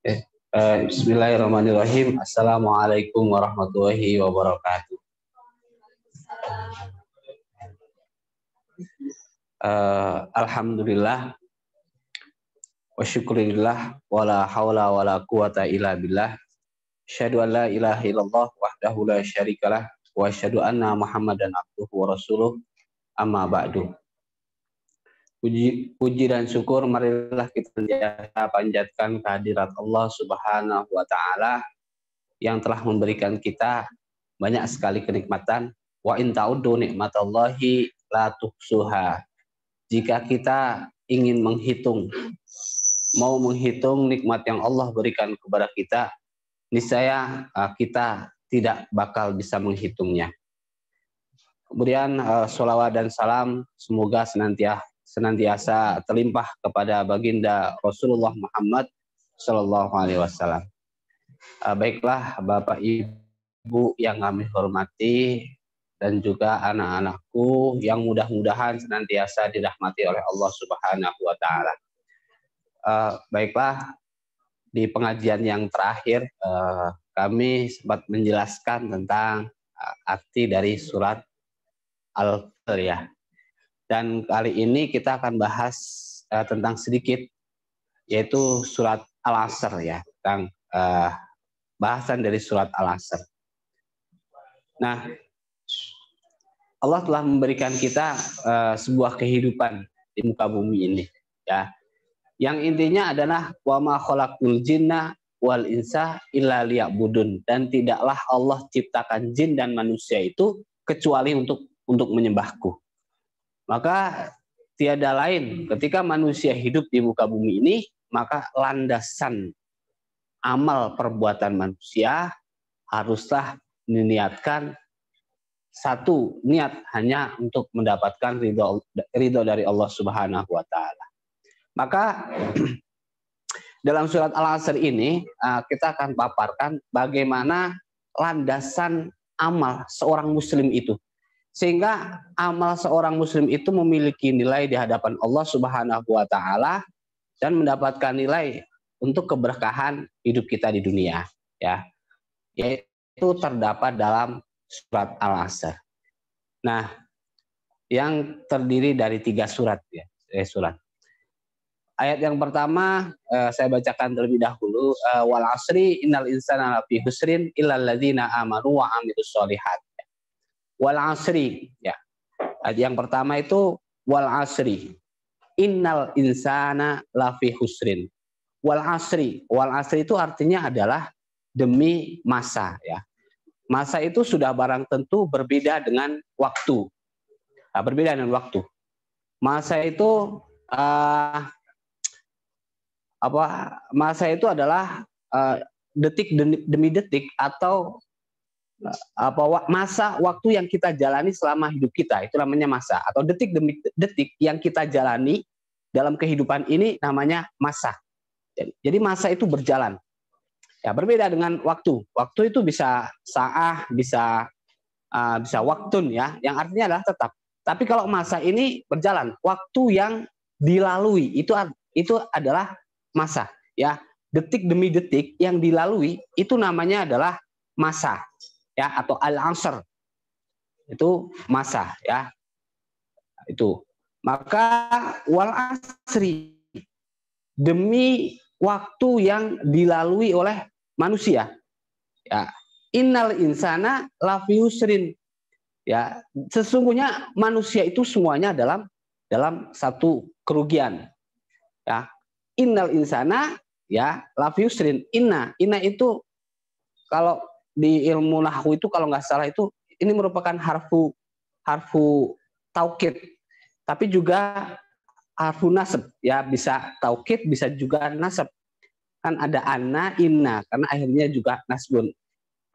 Bismillahirrahmanirrahim. Assalamualaikum warahmatullahi wabarakatuh. Alhamdulillah wa syukurillah wala hawla wala quwata illa billah. Asyhadu an la ilaha illallah wahdahu la syarikalah wa asyhadu anna Muhammadan abduhu wa rasuluh. Amma ba'du. Puji dan syukur marilah kita panjatkan kehadirat Allah Subhanahu wa taala yang telah memberikan kita banyak sekali kenikmatan. Wa in ta'uddu nikmatallahi la tuhsuha. Jika kita ingin menghitung nikmat yang Allah berikan kepada kita, niscaya kita tidak bakal bisa menghitungnya. Kemudian sholawat dan salam semoga senantiasa terlimpah kepada baginda Rasulullah Muhammad Sallallahu Alaihi Wasallam. Baiklah Bapak Ibu yang kami hormati dan juga anak-anakku yang mudah-mudahan senantiasa dirahmati oleh Allah Subhanahu Wa Taala. Baiklah, di pengajian yang terakhir kami sempat menjelaskan tentang arti dari surat Al-Fajr ya. Dan kali ini kita akan bahas tentang sedikit yaitu surat Al-Asr ya, tentang bahasan dari surat Al-Asr. Nah, Allah telah memberikan kita sebuah kehidupan di muka bumi ini ya. Yang intinya adalah wa ma khalaqul jinna wal insa illa liya'budun, dan tidaklah Allah ciptakan jin dan manusia itu kecuali untuk menyembahku. Maka tiada lain ketika manusia hidup di muka bumi ini, maka landasan amal perbuatan manusia haruslah diniatkan satu niat hanya untuk mendapatkan ridho dari Allah Subhanahu wa taala. Maka dalam surat Al-Asr ini kita akan paparkan bagaimana landasan amal seorang muslim itu, sehingga amal seorang muslim itu memiliki nilai di hadapan Allah Subhanahu wa taala dan mendapatkan nilai untuk keberkahan hidup kita di dunia ya. Yaitu terdapat dalam surat Al-Asr. Nah, yang terdiri dari 3 surat ya, surat. Ayat yang pertama saya bacakan terlebih dahulu, wal asri innal insana lafi husrin illal ladzina amanu wa amilus sholihat. Wal asri ya. Ayat yang pertama itu wal asri innal insana lafi husrin. Wal asri itu artinya adalah demi masa ya. Masa itu sudah barang tentu berbeda dengan waktu. Nah, berbeda dengan waktu. Masa itu masa itu adalah detik demi detik atau masa waktu yang kita jalani selama hidup kita, itu namanya masa, atau detik demi detik yang kita jalani dalam kehidupan ini namanya masa. Jadi masa itu berjalan ya, berbeda dengan waktu. Waktu itu bisa saah, bisa waktun ya, yang artinya adalah tetap. Tapi kalau masa ini berjalan, waktu yang dilalui itu adalah masa ya. Detik demi detik yang dilalui itu namanya adalah masa ya, atau al-asr. Itu masa ya. Itu. Maka wal asri, demi waktu yang dilalui oleh manusia ya. Innal insana lafi husrin ya, sesungguhnya manusia itu semuanya dalam satu kerugian ya. Innal insana ya lafi husrin. Inna itu kalau di ilmu nahwu itu kalau nggak salah itu ini merupakan harfu taukid, tapi juga harfu nasab ya, bisa taukid bisa juga nasab. Kan ada anna, inna, karena akhirnya juga nasbun.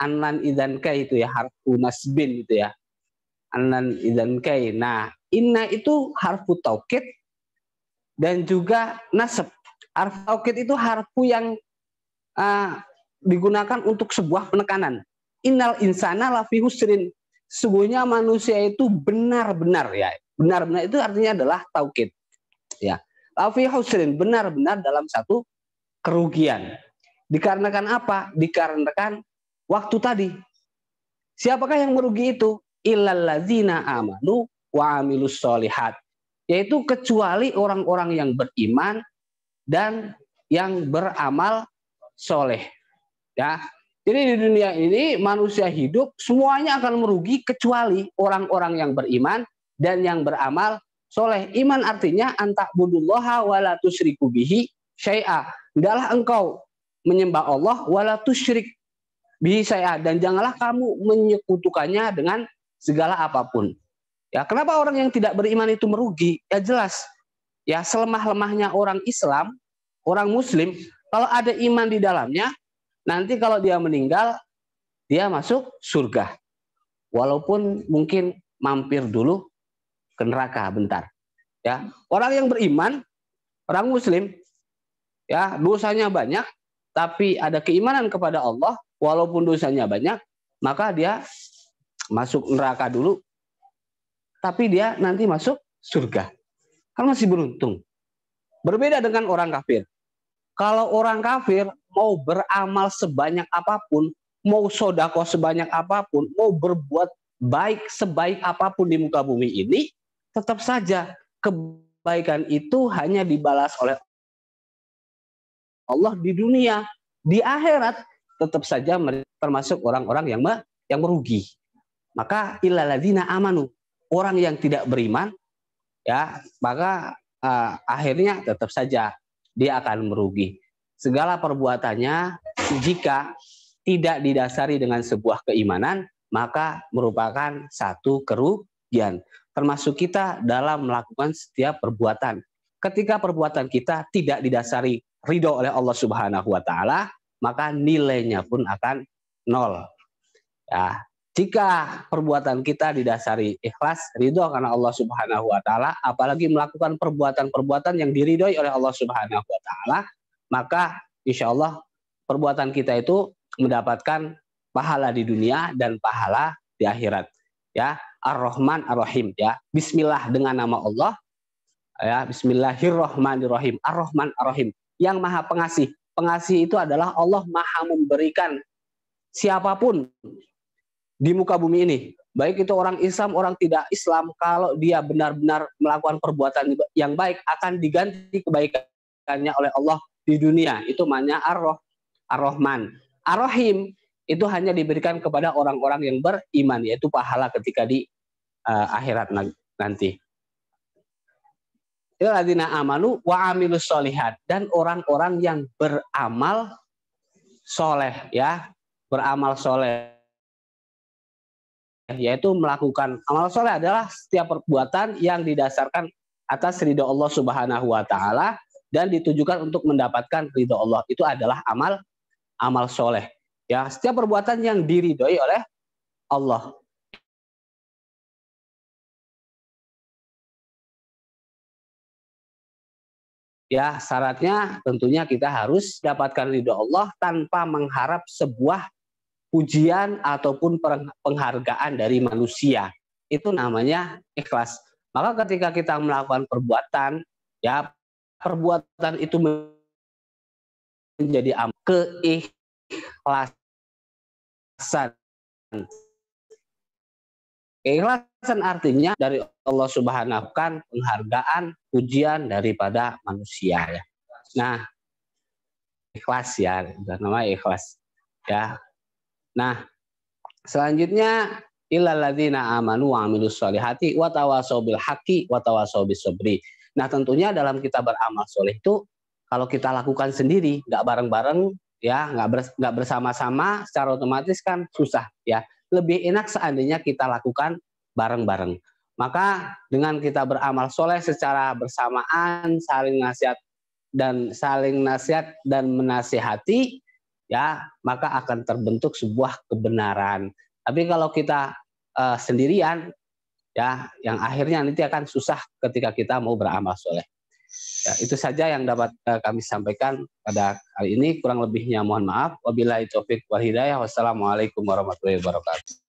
Anlan idan kai itu ya harfu nasbin itu ya. Anlan idan kai. Nah, inna itu harfu taukid dan juga nasab. Harfu taukid itu harfu yang digunakan untuk sebuah penekanan. Innal insana lafi husrin. Sesungguhnya manusia itu benar-benar ya. Benar-benar itu artinya adalah taukid. Ya. Lafi husrin, benar-benar dalam satu kerugian. Dikarenakan apa? Dikarenakan waktu tadi. Siapakah yang merugi itu? Illalladzina amanu wa amilus solihat. Yaitu kecuali orang-orang yang beriman dan yang beramal soleh. Ya, jadi di dunia ini manusia hidup semuanya akan merugi kecuali orang-orang yang beriman dan yang beramal soleh. Iman artinya anta'budullaha wa la tusyriku bihi syai'a. Hendaklah engkau menyembah Allah wa la tusyrik bihi syai'a, dan janganlah kamu menyekutukannya dengan segala apapun. Ya, kenapa orang yang tidak beriman itu merugi? Ya jelas. Ya, selemah-lemahnya orang Islam, orang Muslim, kalau ada iman di dalamnya, nanti kalau dia meninggal, dia masuk surga. Walaupun mungkin mampir dulu ke neraka bentar. Ya, orang yang beriman, orang Muslim, ya dosanya banyak, tapi ada keimanan kepada Allah, walaupun dosanya banyak, maka dia masuk neraka dulu, tapi dia nanti masuk surga. Kan masih beruntung. Berbeda dengan orang kafir. Kalau orang kafir mau beramal sebanyak apapun, mau sodako sebanyak apapun, mau berbuat baik sebaik apapun di muka bumi ini, tetap saja kebaikan itu hanya dibalas oleh Allah di dunia. Di akhirat tetap saja termasuk orang-orang yang merugi. Maka illalladzina amanu, orang yang tidak beriman, ya maka akhirnya tetap saja dia akan merugi. Segala perbuatannya jika tidak didasari dengan sebuah keimanan, maka merupakan satu kerugian. Termasuk kita dalam melakukan setiap perbuatan. Ketika perbuatan kita tidak didasari ridho oleh Allah Subhanahu wa taala, maka nilainya pun akan nol. Ya, jika perbuatan kita didasari ikhlas, ridho karena Allah Subhanahu wa taala, apalagi melakukan perbuatan-perbuatan yang diridhoi oleh Allah Subhanahu wa taala, maka insya Allah perbuatan kita itu mendapatkan pahala di dunia dan pahala di akhirat. Ya, Ar-Rahman Ar-Rahim, ya. Bismillah dengan nama Allah. Ya, Bismillahirrahmanirrahim. Ar-Rahman Ar-Rahim, yang Maha Pengasih. Pengasih itu adalah Allah Maha memberikan siapapun di muka bumi ini, baik itu orang Islam, orang tidak Islam, kalau dia benar-benar melakukan perbuatan yang baik, akan diganti kebaikannya oleh Allah di dunia. Itu namanya Ar-Rahman. Ar-Rahim itu hanya diberikan kepada orang-orang yang beriman, yaitu pahala ketika di akhirat nanti. Illalladzina amanu wa amilus solihat, dan orang-orang yang beramal soleh, ya, beramal soleh, yaitu melakukan amal soleh adalah setiap perbuatan yang didasarkan atas ridho Allah Subhanahu wa taala dan ditujukan untuk mendapatkan ridho Allah. Itu adalah amal soleh. Ya, setiap perbuatan yang diridhoi oleh Allah. Ya, syaratnya tentunya kita harus dapatkan ridho Allah tanpa mengharap sebuah pujian ataupun penghargaan dari manusia. Itu namanya ikhlas. Maka ketika kita melakukan perbuatan, ya perbuatan itu menjadi keikhlasan. Keikhlasan artinya dari Allah Subhanahu kan penghargaan, pujian daripada manusia, ya. Nah, ikhlas, ya, namanya ikhlas, ya. Nah, selanjutnya illalladzina amanu wa amilus solihati wa tawasau bil haqqi wa tawasau bis sabri. Nah, tentunya dalam kita beramal soleh itu kalau kita lakukan sendiri, nggak bareng-bareng, ya, nggak bersama-sama, secara otomatis kan susah, ya. Lebih enak seandainya kita lakukan bareng-bareng. Maka dengan kita beramal soleh secara bersamaan, saling nasihat dan menasihati, ya, maka akan terbentuk sebuah kebenaran. Tapi kalau kita sendirian, ya, yang akhirnya nanti akan susah ketika kita mau beramal soleh. Ya, itu saja yang dapat kami sampaikan pada kali ini. Kurang lebihnya mohon maaf. Wabillahi taufiq wal hidayah. Wassalamualaikum warahmatullahi wabarakatuh.